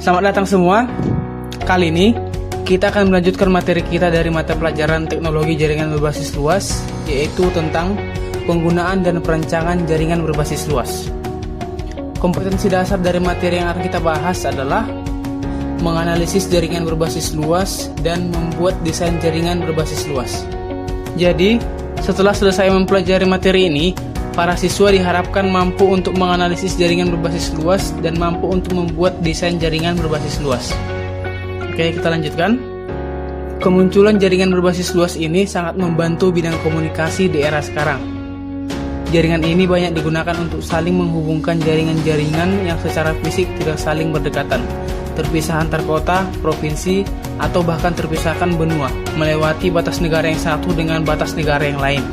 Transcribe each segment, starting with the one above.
Selamat datang semua. Kali ini kita akan melanjutkan materi kita dari mata pelajaran teknologi jaringan berbasis luas, yaitu tentang penggunaan dan perancangan jaringan berbasis luas. Kompetensi dasar dari materi yang akan kita bahas adalah menganalisis jaringan berbasis luas dan membuat desain jaringan berbasis luas. Jadi, setelah selesai mempelajari materi ini, para siswa diharapkan mampu untuk menganalisis jaringan berbasis luas dan mampu untuk membuat desain jaringan berbasis luas. Oke, kita lanjutkan. Kemunculan jaringan berbasis luas ini sangat membantu bidang komunikasi di era sekarang. Jaringan ini banyak digunakan untuk saling menghubungkan jaringan-jaringan yang secara fisik tidak saling berdekatan, terpisah antar kota, provinsi, atau bahkan terpisahkan benua, melewati batas negara yang satu dengan batas negara yang lain.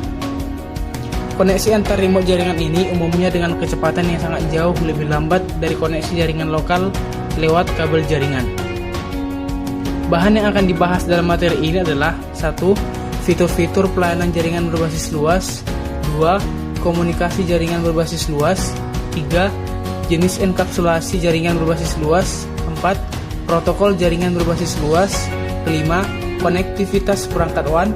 Koneksi antar remote jaringan ini umumnya dengan kecepatan yang sangat jauh lebih lambat dari koneksi jaringan lokal lewat kabel jaringan. Bahan yang akan dibahas dalam materi ini adalah 1. Fitur-fitur pelayanan jaringan berbasis luas. 2. Komunikasi jaringan berbasis luas. 3. Jenis enkapsulasi jaringan berbasis luas. 4. Protokol jaringan berbasis luas. 5. Konektivitas perangkat WAN.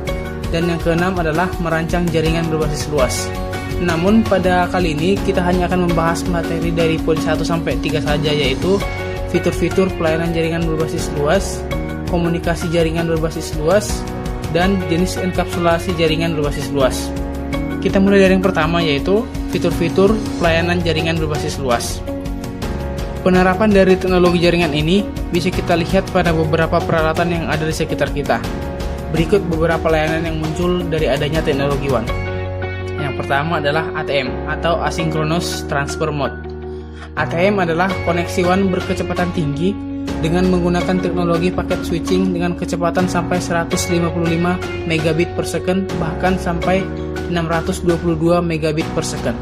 Dan yang keenam adalah merancang jaringan berbasis luas. Namun pada kali ini kita hanya akan membahas materi dari poin 1 sampai 3 saja, yaitu fitur-fitur pelayanan jaringan berbasis luas, komunikasi jaringan berbasis luas, dan jenis enkapsulasi jaringan berbasis luas. Kita mulai dari yang pertama, yaitu fitur-fitur pelayanan jaringan berbasis luas. Penerapan dari teknologi jaringan ini bisa kita lihat pada beberapa peralatan yang ada di sekitar kita. Berikut beberapa layanan yang muncul dari adanya teknologi WAN. Yang pertama adalah ATM atau Asynchronous Transfer Mode. ATM adalah koneksi WAN berkecepatan tinggi dengan menggunakan teknologi paket switching dengan kecepatan sampai 155 megabit per second, bahkan sampai 622 megabit per second.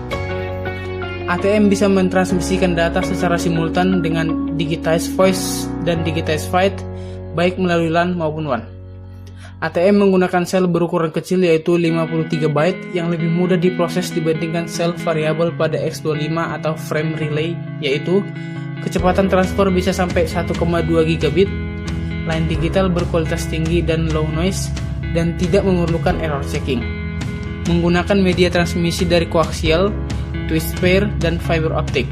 ATM bisa mentransmisikan data secara simultan dengan digitized voice dan digitized write, baik melalui LAN maupun WAN. ATM menggunakan sel berukuran kecil, yaitu 53 byte, yang lebih mudah diproses dibandingkan sel variabel pada X25 atau frame relay, yaitu kecepatan transfer bisa sampai 1,2 gigabit, line digital berkualitas tinggi dan low noise, dan tidak memerlukan error checking. Menggunakan media transmisi dari koaksial, twist pair, dan fiber optic,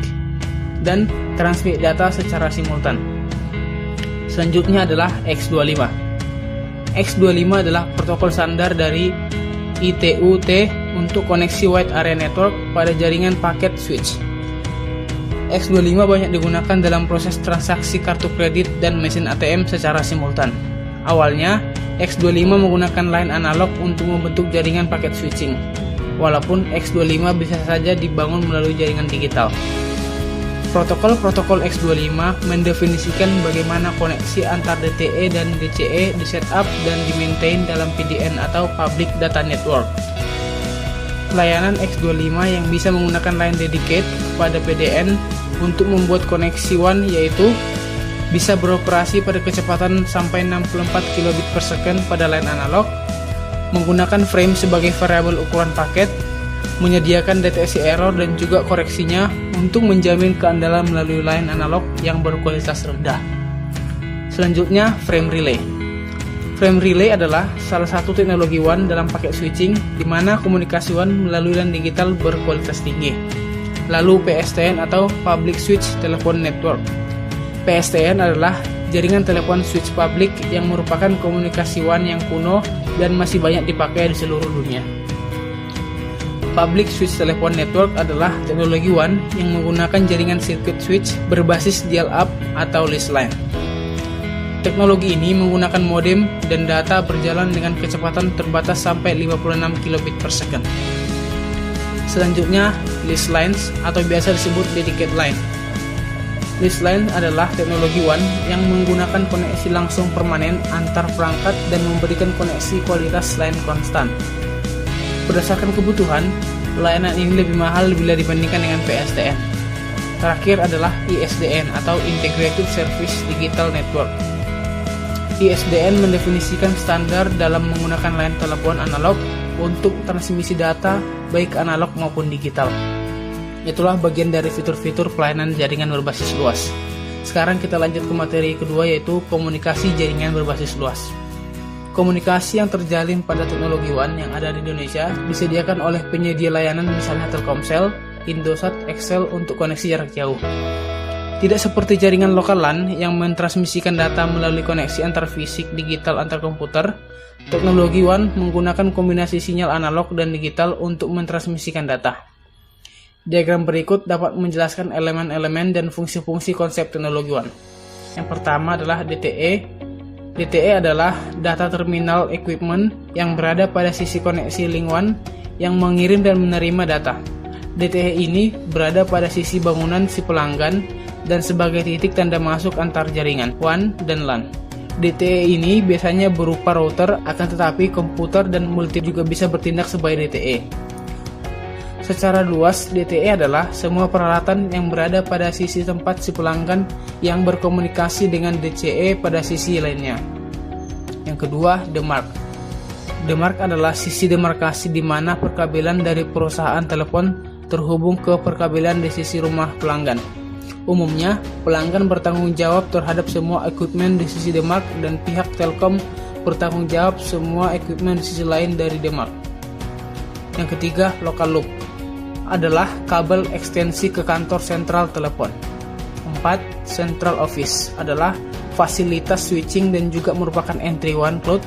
dan transmit data secara simultan. Selanjutnya adalah X25. X25 adalah protokol standar dari ITU-T untuk koneksi wide area network pada jaringan paket switch. X25 banyak digunakan dalam proses transaksi kartu kredit dan mesin ATM secara simultan. Awalnya, X25 menggunakan line analog untuk membentuk jaringan paket switching, walaupun X25 bisa saja dibangun melalui jaringan digital. Protokol X25 mendefinisikan bagaimana koneksi antar DTE dan DCE di-setup dan di-maintain dalam PDN atau Public Data Network. Layanan X25 yang bisa menggunakan line dedicate pada PDN untuk membuat koneksi WAN, yaitu bisa beroperasi pada kecepatan sampai 64 kilobit per second pada line analog, menggunakan frame sebagai variabel ukuran paket, menyediakan deteksi error dan juga koreksinya untuk menjamin keandalan melalui line analog yang berkualitas rendah. Selanjutnya, frame relay. Frame relay adalah salah satu teknologi WAN dalam paket switching di mana komunikasi WAN melalui line digital berkualitas tinggi. Lalu PSTN atau Public Switch Telephone Network. PSTN adalah jaringan telepon switch publik yang merupakan komunikasi WAN yang kuno dan masih banyak dipakai di seluruh dunia. Public Switch Telephone Network adalah teknologi WAN yang menggunakan jaringan circuit switch berbasis dial-up atau leased line. Teknologi ini menggunakan modem dan data berjalan dengan kecepatan terbatas sampai 56 kilobit per second. Selanjutnya, leased lines atau biasa disebut dedicated line. Leased line adalah teknologi WAN yang menggunakan koneksi langsung permanen antar perangkat dan memberikan koneksi kualitas line konstan. Berdasarkan kebutuhan, layanan ini lebih mahal bila dibandingkan dengan PSTN. Terakhir adalah ISDN atau Integrated Service Digital Network. ISDN mendefinisikan standar dalam menggunakan line telepon analog untuk transmisi data baik analog maupun digital. Itulah bagian dari fitur-fitur pelayanan jaringan berbasis luas. Sekarang kita lanjut ke materi kedua, yaitu komunikasi jaringan berbasis luas. Komunikasi yang terjalin pada teknologi WAN yang ada di Indonesia disediakan oleh penyedia layanan misalnya Telkomsel, Indosat, XL untuk koneksi jarak jauh. Tidak seperti jaringan lokal LAN yang mentransmisikan data melalui koneksi antar fisik digital antar komputer, teknologi WAN menggunakan kombinasi sinyal analog dan digital untuk mentransmisikan data. Diagram berikut dapat menjelaskan elemen-elemen dan fungsi-fungsi konsep teknologi WAN. Yang pertama adalah DTE. DTE adalah Data Terminal Equipment yang berada pada sisi koneksi link WAN yang mengirim dan menerima data. DTE ini berada pada sisi bangunan si pelanggan dan sebagai titik tanda masuk antar jaringan WAN dan LAN. DTE ini biasanya berupa router, akan tetapi komputer dan multi juga bisa bertindak sebagai DTE. Secara luas, DTE adalah semua peralatan yang berada pada sisi tempat si pelanggan yang berkomunikasi dengan DCE pada sisi lainnya. Yang kedua, demarc. Demarc adalah sisi demarkasi di mana perkabelan dari perusahaan telepon terhubung ke perkabelan di sisi rumah pelanggan. Umumnya, pelanggan bertanggung jawab terhadap semua equipment di sisi demarc dan pihak Telkom bertanggung jawab semua equipment di sisi lain dari demarc. Yang ketiga, local loop adalah kabel ekstensi ke kantor sentral telepon. 4. Central office adalah fasilitas switching dan juga merupakan entry one cloud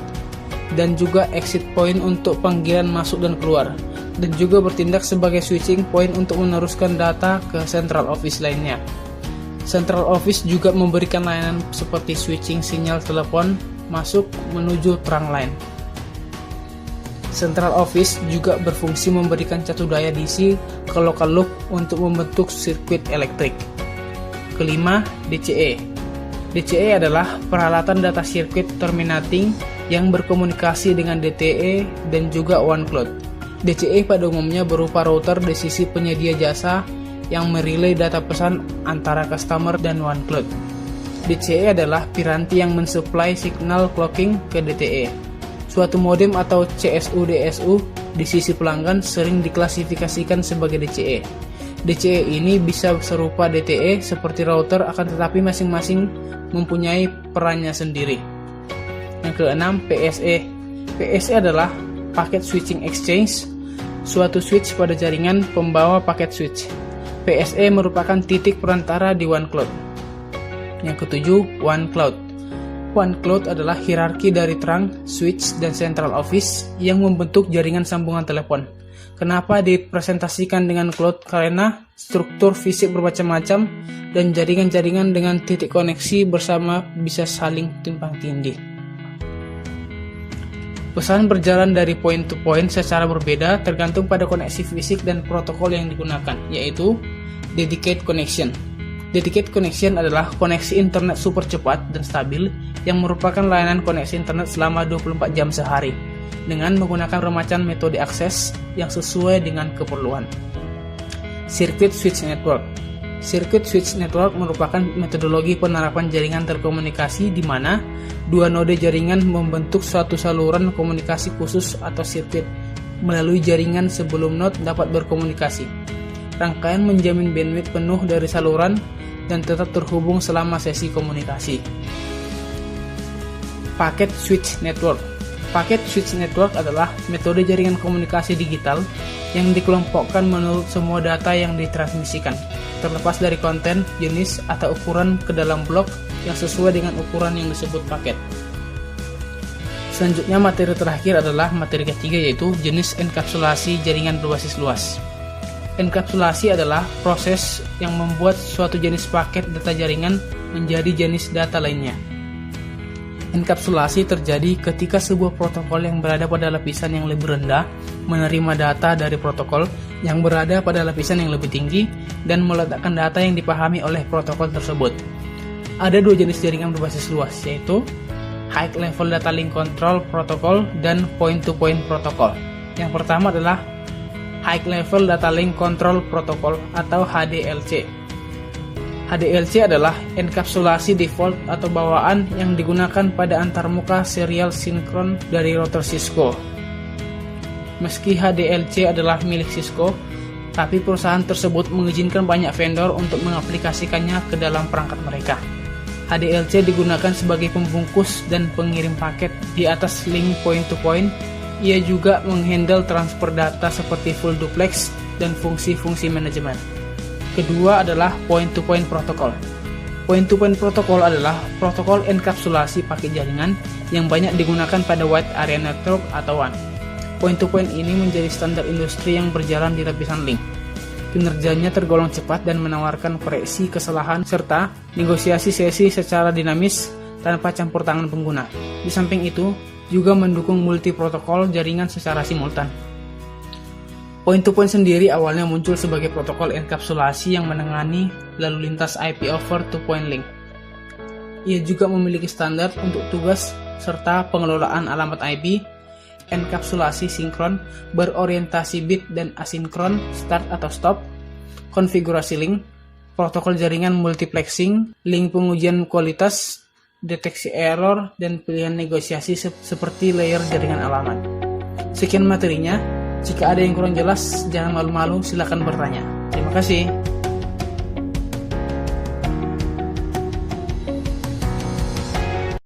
dan juga exit point untuk panggilan masuk dan keluar, dan juga bertindak sebagai switching point untuk meneruskan data ke central office lainnya. Central office juga memberikan layanan seperti switching sinyal telepon masuk menuju trunk line. Central Office juga berfungsi memberikan catu daya DC ke local loop untuk membentuk sirkuit elektrik. Kelima, DCE. DCE adalah peralatan data sirkuit terminating yang berkomunikasi dengan DTE dan juga OneCloud. DCE pada umumnya berupa router di sisi penyedia jasa yang merelay data pesan antara customer dan OneCloud. DCE adalah piranti yang mensuplai signal clocking ke DTE. Suatu modem atau CSU-DSU di sisi pelanggan sering diklasifikasikan sebagai DCE. DCE ini bisa serupa DTE seperti router, akan tetapi masing-masing mempunyai perannya sendiri. Yang keenam, PSE. PSE adalah Packet Switching Exchange, suatu switch pada jaringan pembawa paket switch. PSE merupakan titik perantara di OneCloud. Yang ketujuh, OneCloud. OneCloud adalah hierarki dari trunk, switch, dan central office yang membentuk jaringan sambungan telepon. Kenapa dipresentasikan dengan cloud? Karena struktur fisik bermacam-macam dan jaringan-jaringan dengan titik koneksi bersama bisa saling tumpang tindih. Pesan berjalan dari point to point secara berbeda tergantung pada koneksi fisik dan protokol yang digunakan, yaitu Dedicated Connection. Dedicated Connection adalah koneksi internet super cepat dan stabil yang merupakan layanan koneksi internet selama 24 jam sehari dengan menggunakan bermacam metode akses yang sesuai dengan keperluan. Circuit Switch Network. Circuit Switch Network merupakan metodologi penerapan jaringan terkomunikasi di mana dua node jaringan membentuk suatu saluran komunikasi khusus atau sirkuit melalui jaringan sebelum node dapat berkomunikasi. Rangkaian menjamin bandwidth penuh dari saluran dan tetap terhubung selama sesi komunikasi. Packet Switch Network. Packet Switch Network adalah metode jaringan komunikasi digital yang dikelompokkan menurut semua data yang ditransmisikan, terlepas dari konten, jenis, atau ukuran ke dalam blok yang sesuai dengan ukuran yang disebut paket. Selanjutnya materi terakhir adalah materi ketiga, yaitu jenis enkapsulasi jaringan berbasis luas. Enkapsulasi adalah proses yang membuat suatu jenis paket data jaringan menjadi jenis data lainnya. Enkapsulasi terjadi ketika sebuah protokol yang berada pada lapisan yang lebih rendah menerima data dari protokol yang berada pada lapisan yang lebih tinggi dan meletakkan data yang dipahami oleh protokol tersebut. Ada dua jenis jaringan berbasis luas, yaitu High Level Data Link Control Protocol dan Point-to-Point Protocol. Yang pertama adalah High Level Data Link Control Protocol atau HDLC. HDLC adalah enkapsulasi default atau bawaan yang digunakan pada antarmuka serial sinkron dari router Cisco. Meski HDLC adalah milik Cisco, tapi perusahaan tersebut mengizinkan banyak vendor untuk mengaplikasikannya ke dalam perangkat mereka. HDLC digunakan sebagai pembungkus dan pengirim paket di atas link point-to-point. Ia juga menghandle transfer data seperti full duplex dan fungsi-fungsi manajemen. Kedua adalah point-to-point protocol. Point-to-point protocol adalah protokol enkapsulasi paket jaringan yang banyak digunakan pada Wide Area Network atau WAN. Point-to-point ini menjadi standar industri yang berjalan di lapisan link. Kinerjanya tergolong cepat dan menawarkan koreksi kesalahan serta negosiasi sesi secara dinamis tanpa campur tangan pengguna. Di samping itu, juga mendukung multi-protokol jaringan secara simultan. Point-to-point sendiri awalnya muncul sebagai protokol enkapsulasi yang menangani lalu lintas IP over two-point link. Ia juga memiliki standar untuk tugas serta pengelolaan alamat IP, enkapsulasi sinkron, berorientasi bit dan asinkron, start atau stop, konfigurasi link, protokol jaringan multiplexing, link pengujian kualitas, deteksi error, dan pilihan negosiasi seperti layer jaringan alamat. Sekian materinya, jika ada yang kurang jelas, jangan malu-malu, silakan bertanya. Terima kasih.